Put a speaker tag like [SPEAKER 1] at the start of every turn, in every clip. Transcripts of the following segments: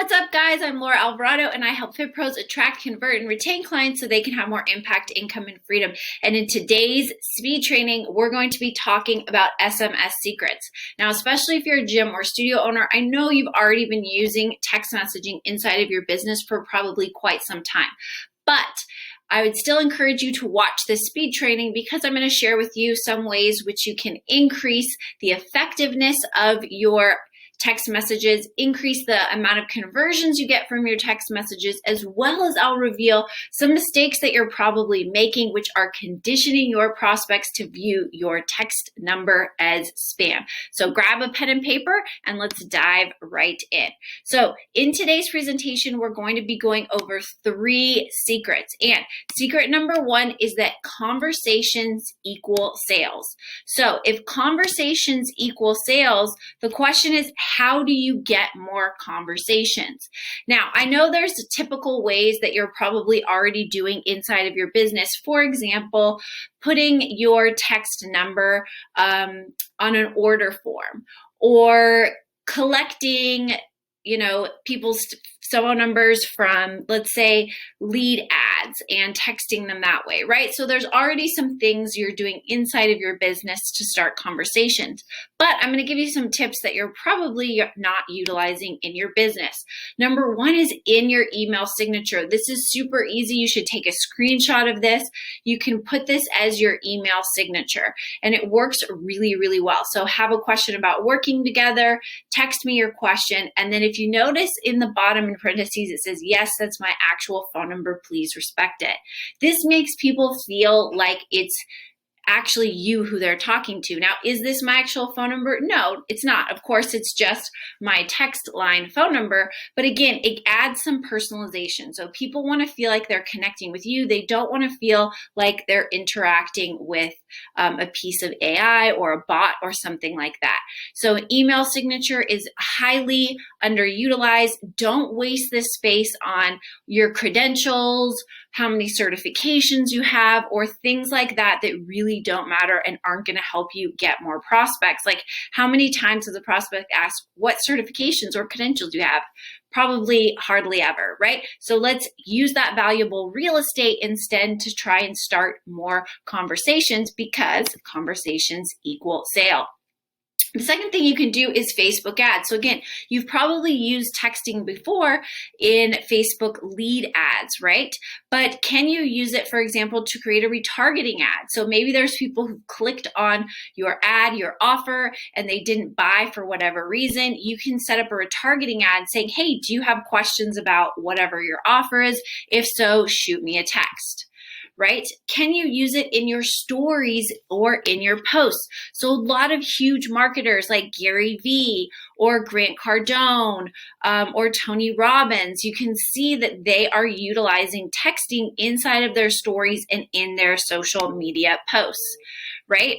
[SPEAKER 1] What's up, guys? I'm Laura Alvarado, and I help Fit Pros attract, convert, and retain clients so they can have more impact, income, and freedom. And in today's speed training, we're going to be talking about SMS Secrets. Now, especially if you're a gym or studio owner, I know you've already been using text messaging inside of your business for probably quite some time. But I would still encourage you to watch this speed training because I'm going to share with you some ways which you can increase the effectiveness of your text messages, increase the amount of conversions you get from your text messages, as well as I'll reveal some mistakes that you're probably making, which are conditioning your prospects to view your text number as spam. So grab a pen and paper and let's dive right in. So in today's presentation, we're going to be going over 3 secrets. And secret number 1 is that conversations equal sales. So if conversations equal sales, the question is, how do you get more conversations? Now, I know there's typical ways that you're probably already doing inside of your business. For example, putting your text number on an order form, or collecting, people's phone numbers from, let's say, lead ads and texting them that way, right? So there's already some things you're doing inside of your business to start conversations. But I'm going to give you some tips that you're probably not utilizing in your business. Number 1 is in your email signature. This is super easy. You should take a screenshot of this. You can put this as your email signature, and it works really, really well. So have a question about working together, text me your question, and then if you notice in the bottom in parentheses, it says, yes, that's my actual phone number, please respect it. This makes people feel like it's actually you who they're talking to. Now, is this my actual phone number? No, it's not. Of course, it's just my text line phone number. But again, it adds some personalization. So people want to feel like they're connecting with you. They don't want to feel like they're interacting with a piece of AI or a bot or something like that. So an email signature is highly underutilized. Don't waste this space on your credentials, how many certifications you have, or things like that that really don't matter and aren't going to help you get more prospects. Like, how many times does a prospect ask, what certifications or credentials do you have? Probably hardly ever, right? So let's use that valuable real estate instead to try and start more conversations, because conversations equal sale. The second thing you can do is Facebook ads. So again, you've probably used texting before in Facebook lead ads, right? But can you use it, for example, to create a retargeting ad? So maybe there's people who clicked on your ad, your offer, and they didn't buy for whatever reason. You can set up a retargeting ad saying, hey, do you have questions about whatever your offer is? If so, shoot me a text. Right? Can you use it in your stories or in your posts? So a lot of huge marketers like Gary Vee or Grant Cardone or Tony Robbins, you can see that they are utilizing texting inside of their stories and in their social media posts, right?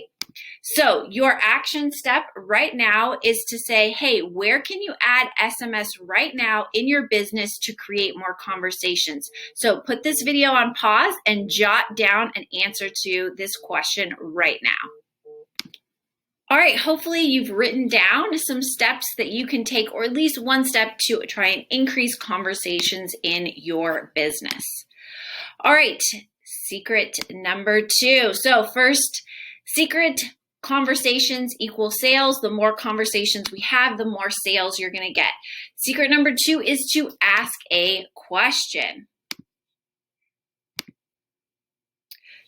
[SPEAKER 1] So your action step right now is to say, hey, where can you add SMS right now in your business to create more conversations? So put this video on pause and jot down an answer to this question right now. All right, hopefully you've written down some steps that you can take, or at least one step to try and increase conversations in your business. All right, secret number 2. So first, secret: conversations equal sales. The more conversations we have, the more sales you're going to get. Secret number 2 is to ask a question.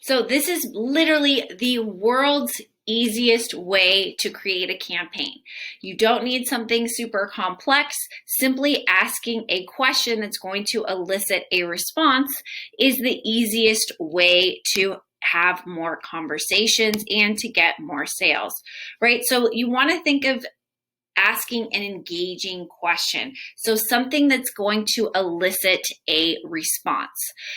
[SPEAKER 1] So this is literally the world's easiest way to create a campaign. You don't need something super complex. Simply asking a question that's going to elicit a response is the easiest way to have more conversations and to get more sales, right? So you want to think of asking an engaging question. So something that's going to elicit a response.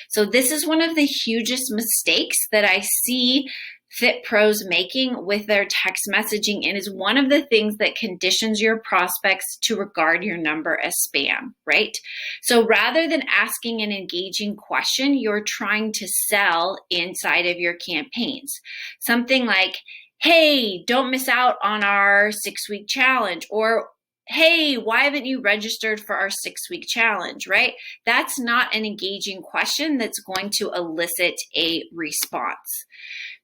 [SPEAKER 1] So this is one of the hugest mistakes that I see Fit Pros making with their text messaging, and is one of the things that conditions your prospects to regard your number as spam, right? So rather than asking an engaging question, you're trying to sell inside of your campaigns. Something like, hey, don't miss out on our 6-week challenge, or hey, why haven't you registered for our 6-week challenge, right? That's not an engaging question that's going to elicit a response.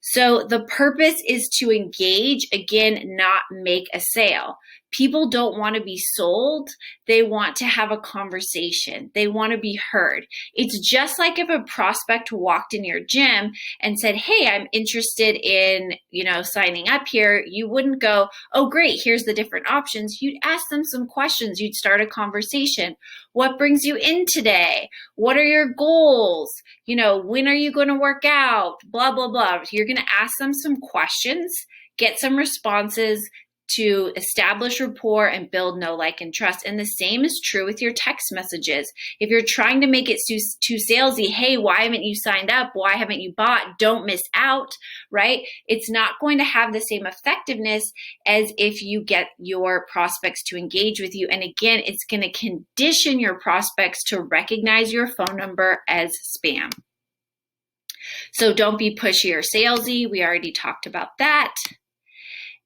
[SPEAKER 1] So the purpose is to engage, again, not make a sale. People don't want to be sold. They want to have a conversation. They want to be heard. It's just like if a prospect walked in your gym and said, hey, I'm interested in, signing up here. You wouldn't go, oh, great, here's the different options. You'd ask them some questions. You'd start a conversation. What brings you in today? What are your goals? When are you going to work out? Blah, blah, blah. You're going to ask them some questions, get some responses to establish rapport and build know, like, and trust. And the same is true with your text messages. If you're trying to make it too salesy, hey, why haven't you signed up? Why haven't you bought? Don't miss out, right? It's not going to have the same effectiveness as if you get your prospects to engage with you. And again, it's going to condition your prospects to recognize your phone number as spam. So don't be pushy or salesy. We already talked about that.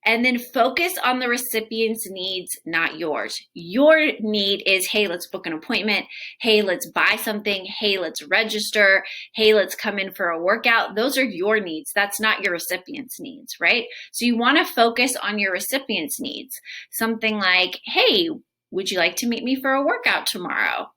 [SPEAKER 1] And then focus on the recipient's needs, not yours. Your need is, hey, let's book an appointment. Hey, let's buy something. Hey, let's register. Hey, let's come in for a workout. Those are your needs. That's not your recipient's needs, right? So you want to focus on your recipient's needs. Something like, hey, would you like to meet me for a workout tomorrow?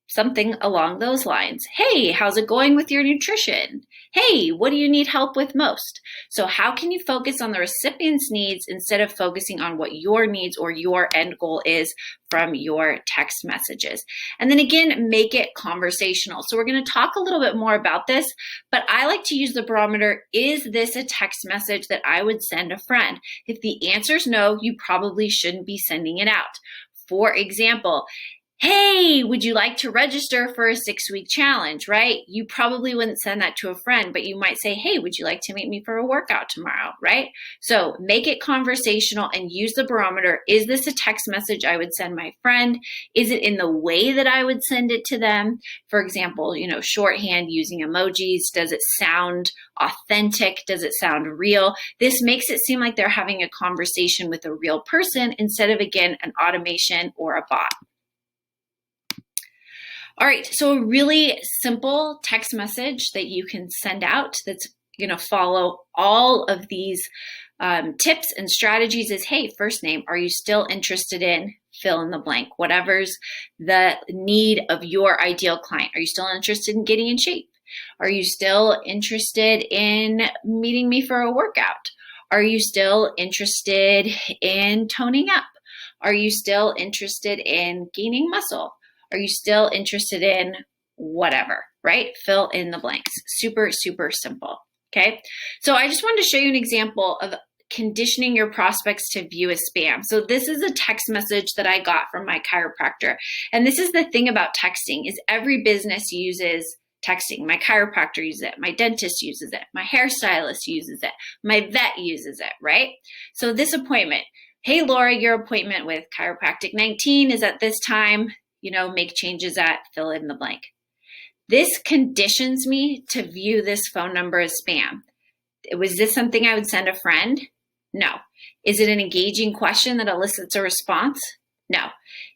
[SPEAKER 1] Something along those lines. Hey, how's it going with your nutrition? Hey, what do you need help with most? So how can you focus on the recipient's needs instead of focusing on what your needs or your end goal is from your text messages? And then again, make it conversational. So we're going to talk a little bit more about this, but I like to use the barometer. Is this a text message that I would send a friend? If the answer is no, you probably shouldn't be sending it out. For example, hey, would you like to register for a 6-week challenge, right? You probably wouldn't send that to a friend, but you might say, hey, would you like to meet me for a workout tomorrow, right? So make it conversational and use the barometer. Is this a text message I would send my friend? Is it in the way that I would send it to them? For example, shorthand using emojis. Does it sound authentic? Does it sound real? This makes it seem like they're having a conversation with a real person instead of, again, an automation or a bot. All right, so a really simple text message that you can send out that's going to follow all of these tips and strategies is, hey, first name, are you still interested in fill in the blank? Whatever's the need of your ideal client. Are you still interested in getting in shape? Are you still interested in meeting me for a workout? Are you still interested in toning up? Are you still interested in gaining muscle? Are you still interested in whatever, right? Fill in the blanks. Super, super simple, okay? So I just wanted to show you an example of conditioning your prospects to view as spam. So this is a text message that I got from my chiropractor. And this is the thing about texting is every business uses texting. My chiropractor uses it. My dentist uses it. My hairstylist uses it. My vet uses it, right? So this appointment, hey, Laura, your appointment with Chiropractic 19 is at this time. Make changes at fill in the blank. This conditions me to view this phone number as spam. Was this something I would send a friend? No. Is it an engaging question that elicits a response? No.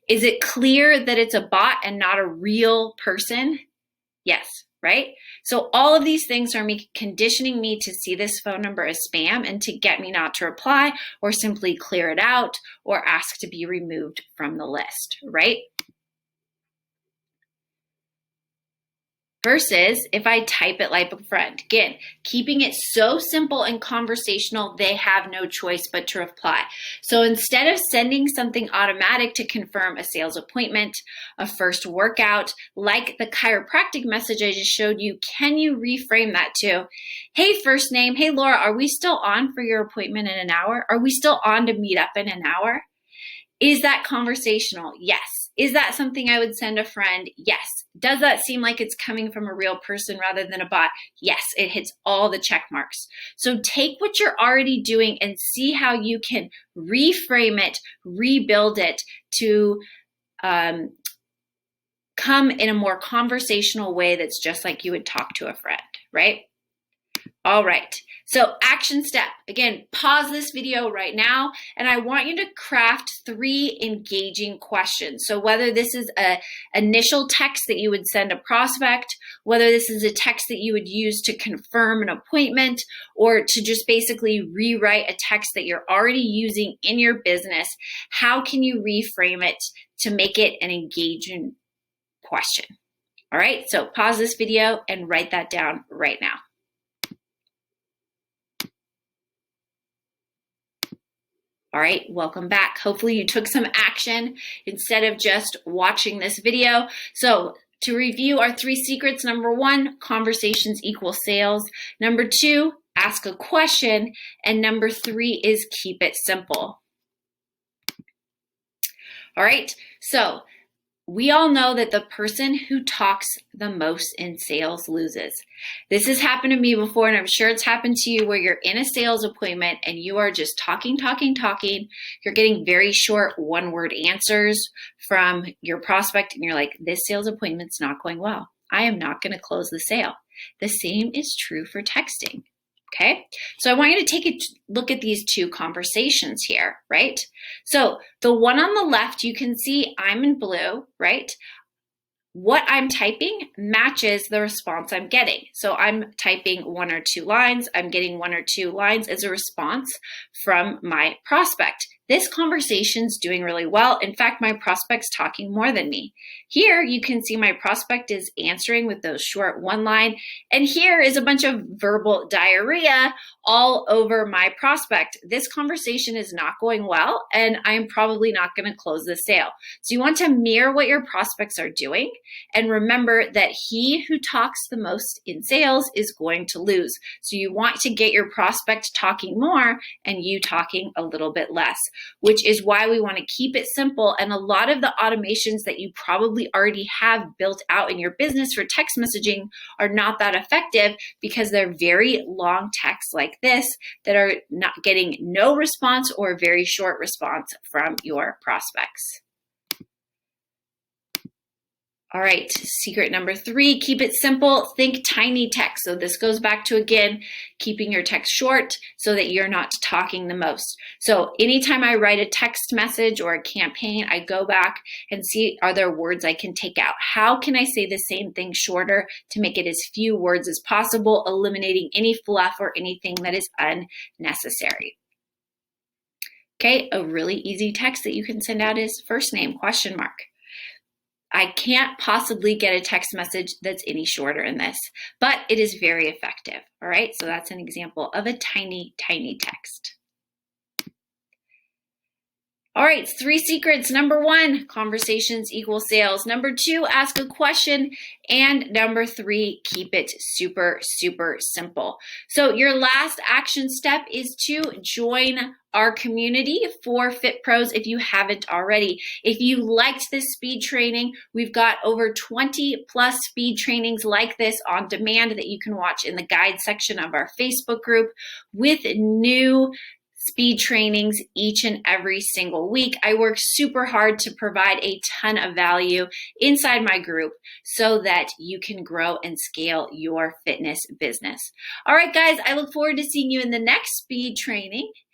[SPEAKER 1] Is it clear that it's a bot and not a real person? Yes, right? So all of these things are conditioning me to see this phone number as spam and to get me not to reply or simply clear it out or ask to be removed from the list, right? Versus if I type it like a friend. Again, keeping it so simple and conversational, they have no choice but to reply. So instead of sending something automatic to confirm a sales appointment, a first workout, like the chiropractic message I just showed you, can you reframe that to, hey, first name, hey, Laura, are we still on for your appointment in an hour? Are we still on to meet up in an hour? Is that conversational? Yes. Is that something I would send a friend? Yes. Does that seem like it's coming from a real person rather than a bot? Yes, it hits all the check marks. So take what you're already doing and see how you can reframe it, rebuild it to come in a more conversational way that's just like you would talk to a friend, right? All right, so action step. Again, pause this video right now, and I want you to craft 3 engaging questions. So whether this is an initial text that you would send a prospect, whether this is a text that you would use to confirm an appointment, or to just basically rewrite a text that you're already using in your business, how can you reframe it to make it an engaging question? All right, so pause this video and write that down right now. All right, welcome back. Hopefully you took some action instead of just watching this video. So to review our 3 secrets, number 1, conversations equal sales. Number 2, ask a question. And number 3 is keep it simple. All right, so we all know that the person who talks the most in sales loses. This has happened to me before, and I'm sure it's happened to you, where you're in a sales appointment and you are just talking. You're getting very short one-word answers from your prospect, and you're like, this sales appointment's not going well. I am not going to close the sale. The same is true for texting. Okay, so I want you to take a look at these 2 conversations here, right? So the one on the left, you can see I'm in blue, right? What I'm typing matches the response I'm getting. So I'm typing 1 or 2 lines. I'm getting 1 or 2 lines as a response from my prospect. This conversation's doing really well. In fact, my prospect's talking more than me. Here, you can see my prospect is answering with those short 1 line, and here is a bunch of verbal diarrhea all over my prospect. This conversation is not going well, and I'm probably not going to close the sale. So you want to mirror what your prospects are doing, and remember that he who talks the most in sales is going to lose. So you want to get your prospect talking more and you talking a little bit less, which is why we want to keep it simple. And a lot of the automations that you probably already have built out in your business for text messaging are not that effective because they're very long texts like this that are not getting no response or a very short response from your prospects. All right, secret number 3, keep it simple, think tiny text. So this goes back to, again, keeping your text short so that you're not talking the most. So anytime I write a text message or a campaign, I go back and see, are there words I can take out? How can I say the same thing shorter to make it as few words as possible, eliminating any fluff or anything that is unnecessary? Okay, a really easy text that you can send out is first name, question mark. I can't possibly get a text message that's any shorter in this, but it is very effective. All right, so that's an example of a tiny text. All right, 3 secrets. Number 1, conversations equal sales. Number 2, ask a question. And number 3, keep it super simple. So your last action step is to join our community for Fit Pros if you haven't already. If you liked this speed training, we've got over 20 plus speed trainings like this on demand that you can watch in the guide section of our Facebook group with new speed trainings each and every single week. I work super hard to provide a ton of value inside my group so that you can grow and scale your fitness business. All right, guys, I look forward to seeing you in the next speed training.